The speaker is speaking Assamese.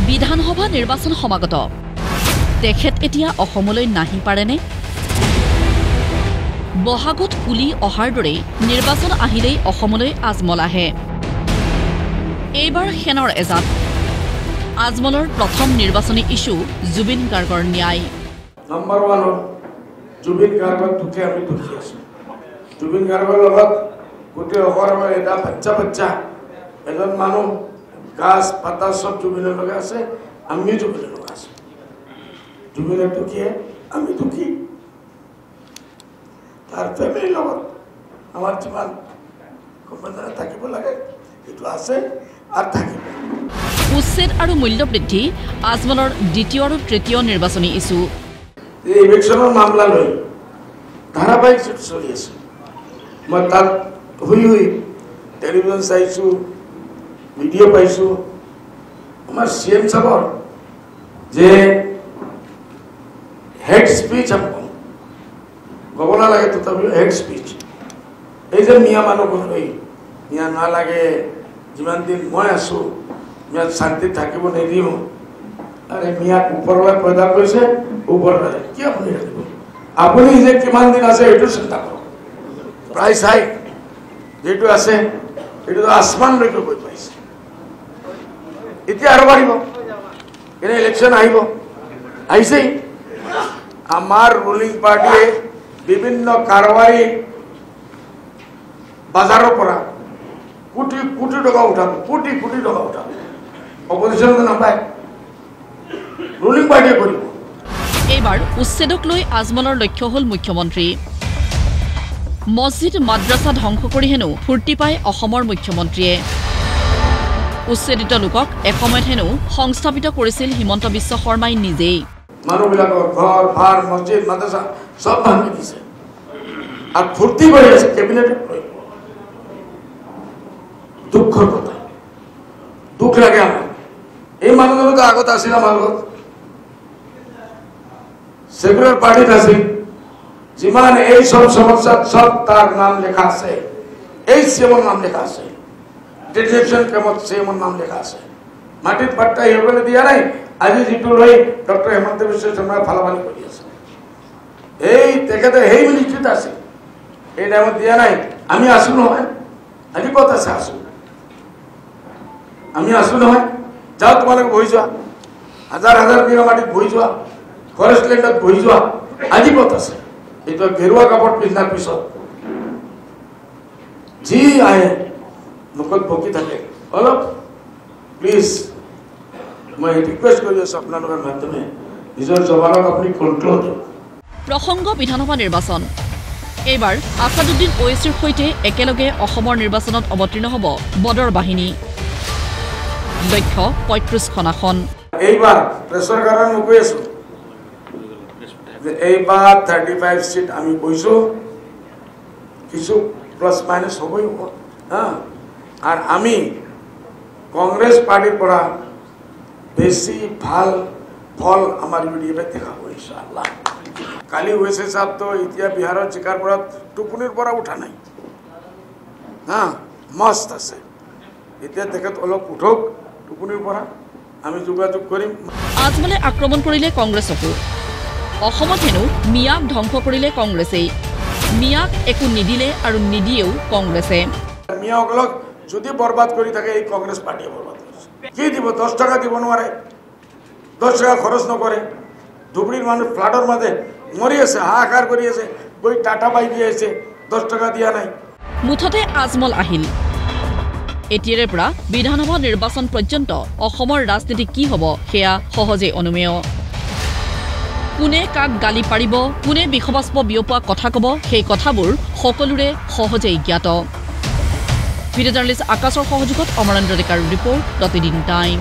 বিধানসভা নিৰ্বাচন সমাগত তেখেত এতিয়া অসমলৈ নাহি পাৰেনে বহাগত কুলি অহাৰ দৰে নিৰ্বাচন আহিলেই অসমলৈ আজমল আহে এইবাৰ সেনৰ এজাত আজমলৰ প্ৰথম নিৰ্বাচনী ইস্যু জুবিন গাৰ্গৰ ন্যায় নাম্বাৰ 1 জুবিন গাৰ্গৰ দুখে আমি দুখী আছো জুবিন গাৰ্গৰ লগত গোটেই অসমৰ এটা বাচ্চা এজন মানুহ গাছ পাতা সব জুবিনৰ লগে আছে আমি জুবিনৰ লগে আছে জুবিনৰ দুখে আমি দুখী তাৰ ফ্যামিলিৰ লগত আমাৰ যিমান কম্পানীত থাকিব লাগে এইটো আছে আৰু থাকিব উচ্ছেদ আৰু মূল্য বৃদ্ধি আজমলৰ দ্বিতীয় আৰু তৃতীয় নিৰ্বাচনী ইস্যু এই ইলেকশ্যনৰ মামলা লৈ ধাৰাবাহিক চলি আছে মই তাত হুই টেলিভিজন চাইছো ভিডিঅ' পাইছো আমাৰ সিএম সাহেবৰ যে হেড স্পিচ ক'ব নালাগে তথাপিও হেড স্পিচ এই যে মিয়া মানুহ লৈ মিয়া নালাগে যিমান দিন মই আছো মিয়াত শান্তিত থাকিব নিদিওঁ আৰে মিয়াক ওপৰলৈ পয়দা কৰিছে ওপৰলৈ কি আপুনি ৰাখিব আপুনি যে কিমান দিন আছে এইটো চিন্তা কৰক প্ৰাইচ হাইক যেটো আছে এইটো আসমানলৈকে গৈ পাইছে এতিয়া আৰু বাঢ়িব এনে ইলেকশ্যন আহিছেই আমাৰ ৰুলিং পাৰ্টিয়ে বিভিন্ন কাৰবাৰী বাজাৰৰ পৰা কোটি কোটি টকা উঠাব কোটি কোটি টকা উঠাব অপজিশ্যনটো নাপায় ৰুলিং পাৰ্টিয়ে কৰিব এইবাৰ উচ্ছেদক লৈ আজমলৰ লক্ষ্য হ'ল মুখ্যমন্ত্ৰী মছজিদ মাদ্ৰাছা ধ্বংস কৰি হেনো ফূৰ্তি পায় অসমৰ মুখ্যমন্ত্ৰীয়ে উচ্ছেদিত লোকক এসময়ত হেনো সংস্থাপিত কৰিছিল হিমন্ত বিশ্ব শৰ্মাই নিজেই মানুহবিলাকৰ ঘৰ ভাৰ মছজিদ মাদ্ৰাছা সব ভাঙি দিছে আৰু ফূৰ্তি কৰি আছে কেবিনেটত দুখৰ কথা দুখ লাগে আমাৰ এই মানুহজনতো আগত আছিল আমাৰ লগত সেকুলার পার্টিত আছিল যিমান এই সব সমস্যাত সব তার নাম লেখা আছে এই সিএমর নাম লেখা আছে ডিটেকশন কেমত সিএমর নাম লেখা আছে মাটিত পাট্টা এগুলো দিয়া নাই আজি যেটো লৈ ডক্টর হেমন্ত বিশ্ব শর্মা ফালাফালি কৰি আছে এই তেখেতে সেই মিনিস্ট্রিত আছে এই টাইমত দিয়া নাই আমি আছো নহয় আজি কত আছে আছো আমি আছো নহয় যাও তোমালোক বহি যোৱা হাজাৰ হাজাৰ বিঘা মাটিত বহি যোৱা ফৰেষ্ট লেণ্ডত বহি যোৱা আজি কত আছে এইটো ঘেৰুৱা কাপড় পিন্ধাৰ পিছত যি আহে মুখত বকি থাকে অলপ প্লিজ মই ৰিকুৱেষ্ট কৰি আছো আপোনালোকৰ মাধ্যমে নিজৰ জবানক আপুনি কণ্ট্ৰল কৰক প্ৰসংগ বিধানসভা নিৰ্বাচন এইবাৰ আসাদুদ্দিন ওৱেইচিৰ সৈতে একেলগে অসমৰ নিৰ্বাচনত অৱতীৰ্ণ হ'ব বদৰ বাহিনী লক্ষ্য ৩৫খন আসন এইবাৰ প্ৰেছৰ কাৰণ মই কৈ আছো এইবাৰ 35 সিট আমি কৈছো কিছু প্লাস মাইনাস হবই হ'ব আর আমি কংগ্রেস পার্টির পৰা বেশি ভাল ফল আমাৰ ইউডিএফে দেখাব ইনশাআল্লাহ কালি ওয়েসে সাহেব তো এতিয়া বিহাৰেৰ চিকাৰপুৰত টুপনিৰ পৰা উঠা নাই মস্ত আছে এতিয়া তেখেত অলপ উঠক টুপনিৰ পৰা আমি যোগাযোগ কৰিম আজমলে আক্ৰমণ কৰিলে কংগ্ৰেছকো অসমত হেনো মিয়াক ধ্বংস কৰিলে কংগ্ৰেছেই মিয়াক একো নিদিলে আৰু নিদিয়েও কংগ্ৰেছে মিয়াসকলক যদি বৰবাদ কৰি থাকে এই কংগ্ৰেছ পাৰ্টিয়ে বৰবাদ কৰিছে কি দিব 10 টাকা দিব নোৱাৰে 10 টাকা খৰচ নকৰে ধুবুৰীৰ মানুহ ফ্লাডৰ মাজে মৰি আছে হাহাকাৰ কৰি আছে গৈ টাটা পাই দি আছে 10 টাকা দিয়া নাই মুঠতে আজমল আহিল এতিয়াৰে পৰা বিধানসভা নিৰ্বাচন পৰ্যন্ত অসমৰ ৰাজনীতি কি হ'ব সেয়া সহজে অনুমেয় কোনে কাক গালি পাৰিব কোনে বিখবাস্প বিয়পোৱা কথা ক'ব সেই কথাবোৰ সকলোৰে সহজেই জ্ঞাত ভিডিঅ' জাৰ্নেলিষ্ট আকাশৰ সহযোগত অমৰেন্দ্ৰ ডেকাৰ ৰিপৰ্ট প্ৰতিদিন টাইম